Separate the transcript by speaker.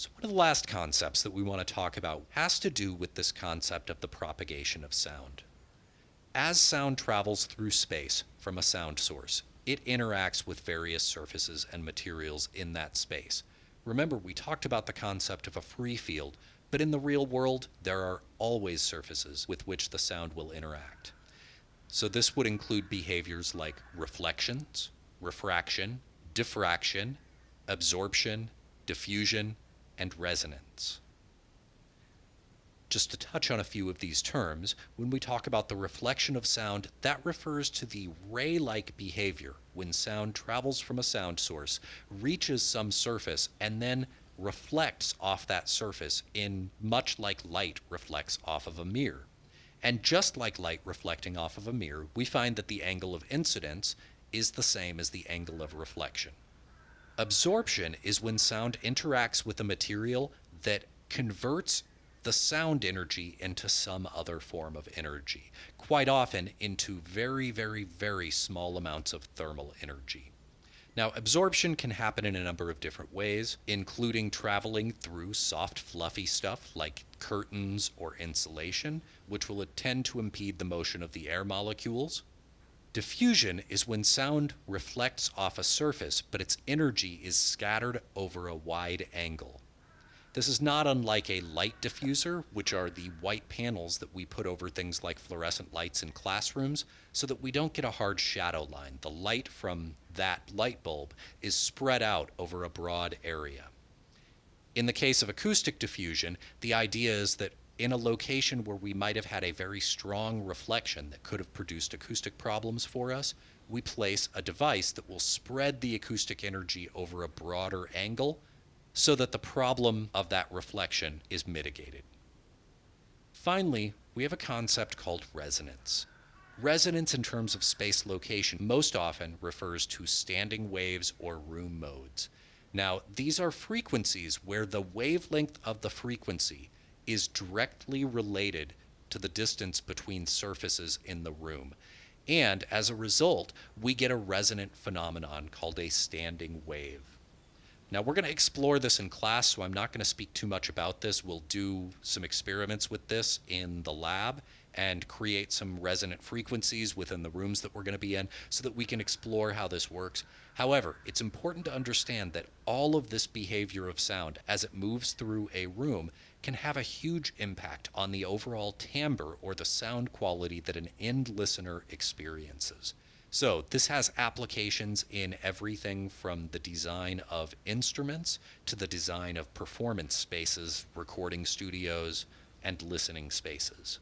Speaker 1: So one of the last concepts that we want to talk about has to do with this concept of the propagation of sound. As sound travels through space from a sound source, it interacts with various surfaces and materials in that space. Remember, we talked about the concept of a free field, but in the real world, there are always surfaces with which the sound will interact. So this would include behaviors like reflections, refraction, diffraction, absorption, diffusion, and resonance. Just to touch on a few of these terms, when we talk about the reflection of sound, that refers to the ray-like behavior when sound travels from a sound source, reaches some surface, and then reflects off that surface in much like light reflects off of a mirror. And just like light reflecting off of a mirror, we find that the angle of incidence is the same as the angle of reflection. Absorption is when sound interacts with a material that converts the sound energy into some other form of energy, quite often into very, very, very small amounts of thermal energy. Now, absorption can happen in a number of different ways, including traveling through soft, fluffy stuff like curtains or insulation, which will tend to impede the motion of the air molecules. Diffusion is when sound reflects off a surface, but its energy is scattered over a wide angle. This is not unlike a light diffuser, which are the white panels that we put over things like fluorescent lights in classrooms so that we don't get a hard shadow line. The light from that light bulb is spread out over a broad area. In the case of acoustic diffusion, the idea is that in a location where we might have had a very strong reflection that could have produced acoustic problems for us, we place a device that will spread the acoustic energy over a broader angle so that the problem of that reflection is mitigated. Finally, we have a concept called resonance. Resonance in terms of space location most often refers to standing waves or room modes. Now, these are frequencies where the wavelength of the frequency is directly related to the distance between surfaces in the room. And as a result, we get a resonant phenomenon called a standing wave. Now, we're going to explore this in class, so I'm not going to speak too much about this. We'll do some experiments with this in the lab and create some resonant frequencies within the rooms that we're going to be in so that we can explore how this works. However, it's important to understand that all of this behavior of sound as it moves through a room can have a huge impact on the overall timbre or the sound quality that an end listener experiences. So this has applications in everything from the design of instruments to the design of performance spaces, recording studios, and listening spaces.